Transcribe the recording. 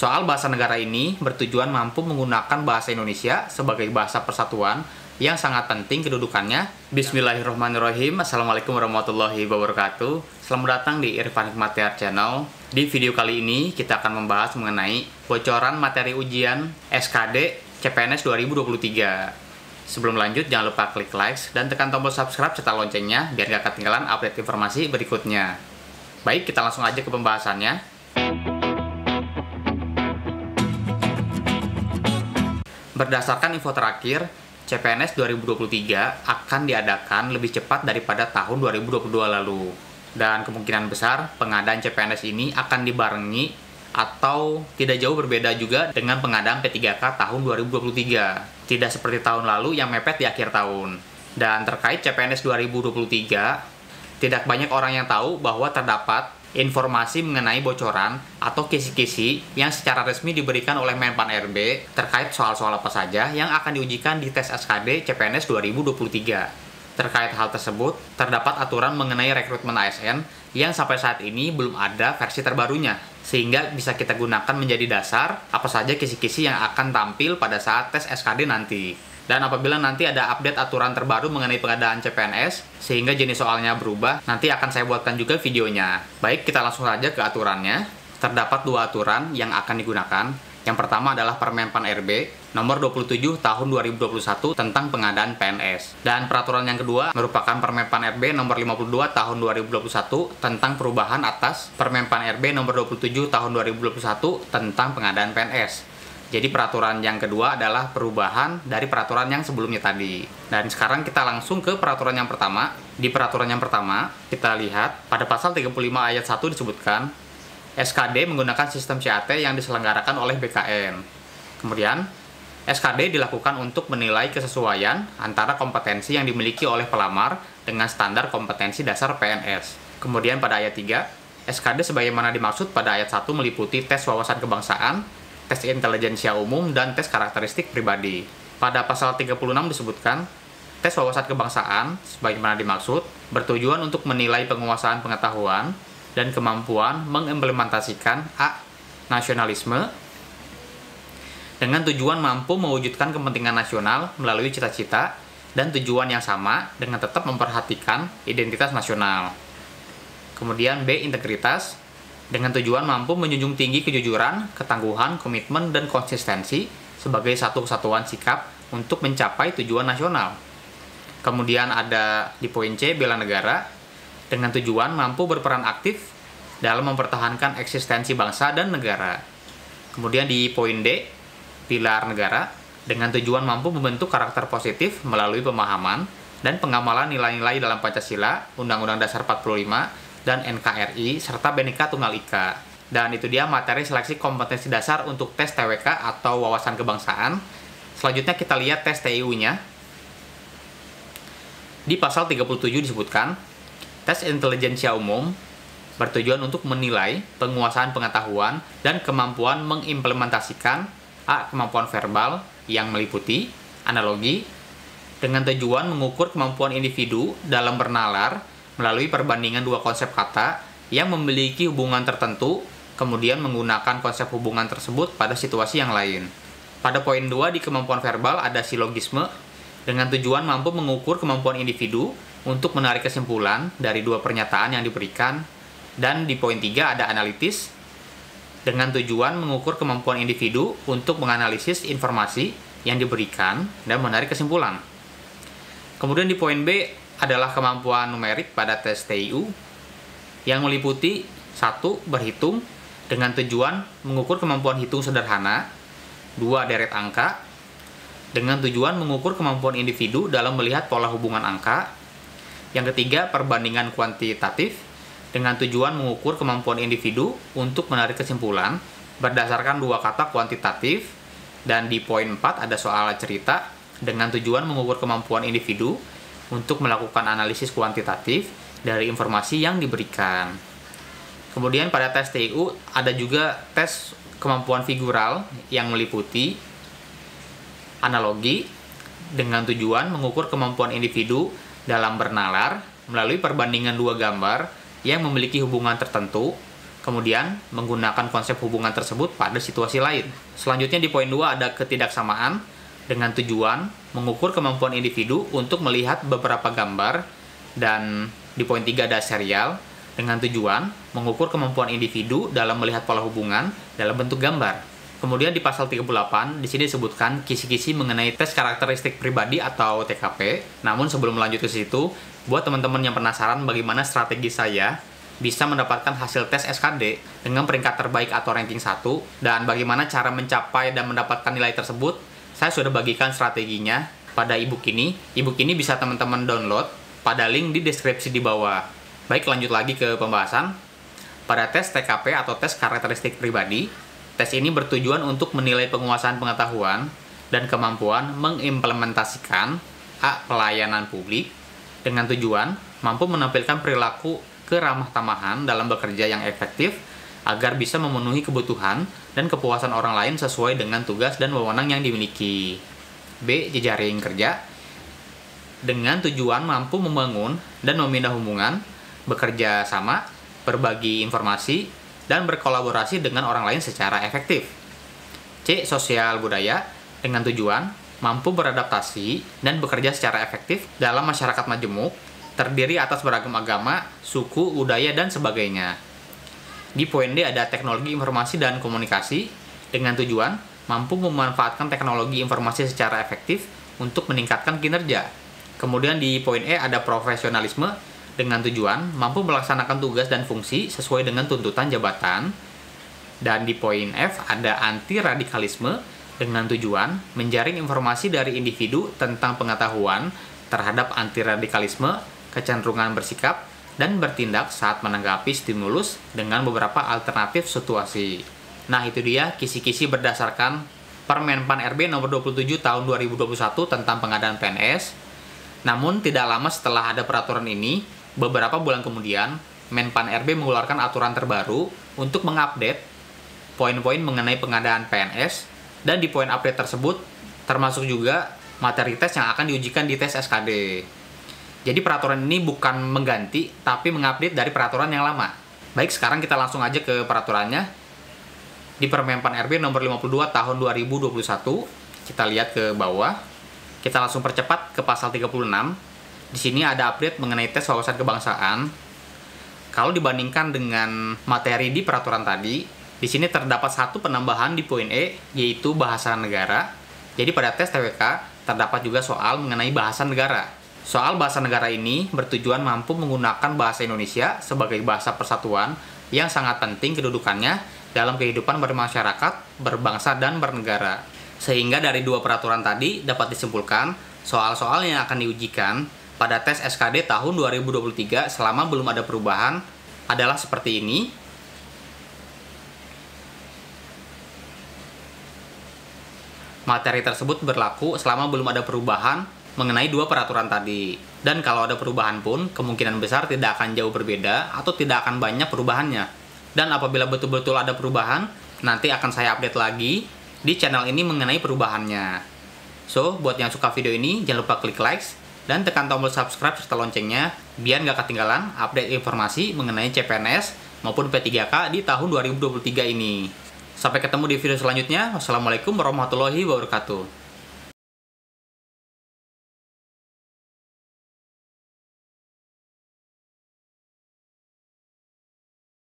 Soal bahasa negara ini bertujuan mampu menggunakan bahasa Indonesia sebagai bahasa persatuan yang sangat penting kedudukannya. Bismillahirrahmanirrahim. Assalamualaikum warahmatullahi wabarakatuh. Selamat datang di Irfan Hikmahyar Channel. Di video kali ini kita akan membahas mengenai bocoran materi ujian SKD CPNS 2023. Sebelum lanjut, jangan lupa klik like dan tekan tombol subscribe serta loncengnya biar gak ketinggalan update informasi berikutnya. Baik, kita langsung aja ke pembahasannya. Berdasarkan info terakhir, CPNS 2023 akan diadakan lebih cepat daripada tahun 2022 lalu. Dan kemungkinan besar pengadaan CPNS ini akan dibarengi atau tidak jauh berbeda juga dengan pengadaan P3K tahun 2023. Tidak seperti tahun lalu yang mepet di akhir tahun. Dan terkait CPNS 2023, tidak banyak orang yang tahu bahwa terdapat informasi mengenai bocoran atau kisi-kisi yang secara resmi diberikan oleh Menpan RB terkait soal-soal apa saja yang akan diujikan di tes SKD CPNS 2023. Terkait hal tersebut, terdapat aturan mengenai rekrutmen ASN yang sampai saat ini belum ada versi terbarunya, sehingga bisa kita gunakan menjadi dasar apa saja kisi-kisi yang akan tampil pada saat tes SKD nanti. Dan apabila nanti ada update aturan terbaru mengenai pengadaan CPNS, sehingga jenis soalnya berubah, nanti akan saya buatkan juga videonya. Baik, kita langsung saja ke aturannya. Terdapat dua aturan yang akan digunakan. Yang pertama adalah Permenpan RB nomor 27 tahun 2021 tentang pengadaan PNS. Dan peraturan yang kedua merupakan Permenpan RB nomor 52 tahun 2021 tentang perubahan atas Permenpan RB nomor 27 tahun 2021 tentang pengadaan PNS. Jadi peraturan yang kedua adalah perubahan dari peraturan yang sebelumnya tadi. Dan sekarang kita langsung ke peraturan yang pertama. Di peraturan yang pertama, kita lihat pada pasal 35 ayat 1 disebutkan SKD menggunakan sistem CAT yang diselenggarakan oleh BKN. Kemudian, SKD dilakukan untuk menilai kesesuaian antara kompetensi yang dimiliki oleh pelamar dengan standar kompetensi dasar PNS. Kemudian pada ayat 3, SKD sebagaimana dimaksud pada ayat 1 meliputi tes wawasan kebangsaan, tes intelijensia umum, dan tes karakteristik pribadi. Pada pasal 36 disebutkan, tes wawasan kebangsaan, sebagaimana dimaksud, bertujuan untuk menilai penguasaan pengetahuan dan kemampuan mengimplementasikan A. Nasionalisme, dengan tujuan mampu mewujudkan kepentingan nasional melalui cita-cita dan tujuan yang sama dengan tetap memperhatikan identitas nasional. Kemudian B. Integritas, dengan tujuan mampu menjunjung tinggi kejujuran, ketangguhan, komitmen, dan konsistensi sebagai satu kesatuan sikap untuk mencapai tujuan nasional. Kemudian ada di poin C, bela negara, dengan tujuan mampu berperan aktif dalam mempertahankan eksistensi bangsa dan negara. Kemudian di poin D, pilar negara, dengan tujuan mampu membentuk karakter positif melalui pemahaman dan pengamalan nilai-nilai dalam Pancasila, Undang-Undang Dasar 45, dan NKRI, serta Bhinneka Tunggal Ika. Dan itu dia materi seleksi kompetensi dasar untuk tes TWK atau wawasan kebangsaan. Selanjutnya kita lihat tes TIU-nya. Di pasal 37 disebutkan, tes intelijensia umum bertujuan untuk menilai penguasaan pengetahuan dan kemampuan mengimplementasikan A. Kemampuan verbal yang meliputi analogi, dengan tujuan mengukur kemampuan individu dalam bernalar melalui perbandingan dua konsep kata yang memiliki hubungan tertentu, kemudian menggunakan konsep hubungan tersebut pada situasi yang lain. Pada poin 2 di kemampuan verbal ada silogisme, dengan tujuan mampu mengukur kemampuan individu untuk menarik kesimpulan dari dua pernyataan yang diberikan. Dan di poin 3 ada analitis, dengan tujuan mengukur kemampuan individu untuk menganalisis informasi yang diberikan dan menarik kesimpulan. Kemudian di poin B adalah kemampuan numerik pada tes TIU yang meliputi 1. Berhitung, dengan tujuan mengukur kemampuan hitung sederhana. 2. Deret angka, dengan tujuan mengukur kemampuan individu dalam melihat pola hubungan angka. Yang ketiga, perbandingan kuantitatif, dengan tujuan mengukur kemampuan individu untuk menarik kesimpulan berdasarkan dua kata kuantitatif. Dan di poin 4 ada soal cerita, dengan tujuan mengukur kemampuan individu untuk melakukan analisis kuantitatif dari informasi yang diberikan. Kemudian pada tes TIU ada juga tes kemampuan figural yang meliputi analogi, dengan tujuan mengukur kemampuan individu dalam bernalar melalui perbandingan dua gambar yang memiliki hubungan tertentu Kemudian, menggunakan konsep hubungan tersebut pada situasi lain. Selanjutnya di poin 2 ada ketidaksamaan dengan tujuan mengukur kemampuan individu untuk melihat beberapa gambar, dan di poin 3 ada serial dengan tujuan mengukur kemampuan individu dalam melihat pola hubungan dalam bentuk gambar. Kemudian di pasal 38 di sini disebutkan kisi-kisi mengenai tes karakteristik pribadi atau TKP. Namun sebelum lanjut ke situ, buat teman-teman yang penasaran bagaimana strategi saya bisa mendapatkan hasil tes SKD dengan peringkat terbaik atau ranking 1, dan bagaimana cara mencapai dan mendapatkan nilai tersebut, saya sudah bagikan strateginya pada ebook ini. Ebook ini bisa teman-teman download pada link di deskripsi di bawah. Baik, lanjut lagi ke pembahasan. Pada tes TKP atau tes karakteristik pribadi, tes ini bertujuan untuk menilai penguasaan pengetahuan dan kemampuan mengimplementasikan pelayanan publik dengan tujuan mampu menampilkan perilaku keramah tamahan dalam bekerja yang efektif agar bisa memenuhi kebutuhan dan kepuasan orang lain sesuai dengan tugas dan wewenang yang dimiliki. B. Jejaring kerja dengan tujuan mampu membangun dan memindah hubungan, bekerja sama, berbagi informasi, dan berkolaborasi dengan orang lain secara efektif. C. Sosial budaya dengan tujuan mampu beradaptasi dan bekerja secara efektif dalam masyarakat majemuk, terdiri atas beragam agama, suku, budaya, dan sebagainya. Di poin D ada teknologi informasi dan komunikasi dengan tujuan mampu memanfaatkan teknologi informasi secara efektif untuk meningkatkan kinerja. Kemudian di poin E ada profesionalisme dengan tujuan mampu melaksanakan tugas dan fungsi sesuai dengan tuntutan jabatan. Dan di poin F ada anti radikalisme dengan tujuan menjaring informasi dari individu tentang pengetahuan terhadap anti radikalisme, kecenderungan bersikap, dan bertindak saat menanggapi stimulus dengan beberapa alternatif situasi. Nah, itu dia kisi-kisi berdasarkan Permenpan RB nomor 27 tahun 2021 tentang pengadaan PNS. Namun, tidak lama setelah ada peraturan ini, beberapa bulan kemudian, Menpan RB mengeluarkan aturan terbaru untuk mengupdate poin-poin mengenai pengadaan PNS, dan di poin update tersebut termasuk juga materi tes yang akan diujikan di tes SKD. Jadi peraturan ini bukan mengganti, tapi mengupdate dari peraturan yang lama. Baik, sekarang kita langsung aja ke peraturannya. Di Permenpan RB nomor 52 tahun 2021, kita lihat ke bawah. Kita langsung percepat ke pasal 36. Di sini ada update mengenai tes wawasan kebangsaan. Kalau dibandingkan dengan materi di peraturan tadi, di sini terdapat satu penambahan di poin E, yaitu bahasa negara. Jadi pada tes TWK terdapat juga soal mengenai bahasa negara. Soal bahasa negara ini bertujuan mampu menggunakan bahasa Indonesia sebagai bahasa persatuan yang sangat penting kedudukannya dalam kehidupan bermasyarakat, berbangsa, dan bernegara. Sehingga dari dua peraturan tadi dapat disimpulkan soal-soal yang akan diujikan pada tes SKD tahun 2023 selama belum ada perubahan adalah seperti ini. Materi tersebut berlaku selama belum ada perubahan mengenai dua peraturan tadi. Dan kalau ada perubahan pun, kemungkinan besar tidak akan jauh berbeda atau tidak akan banyak perubahannya. Dan apabila betul-betul ada perubahan, nanti akan saya update lagi di channel ini mengenai perubahannya. So, buat yang suka video ini, jangan lupa klik like dan tekan tombol subscribe serta loncengnya biar nggak ketinggalan update informasi mengenai CPNS maupun P3K di tahun 2023 ini. Sampai ketemu di video selanjutnya. Wassalamualaikum warahmatullahi wabarakatuh.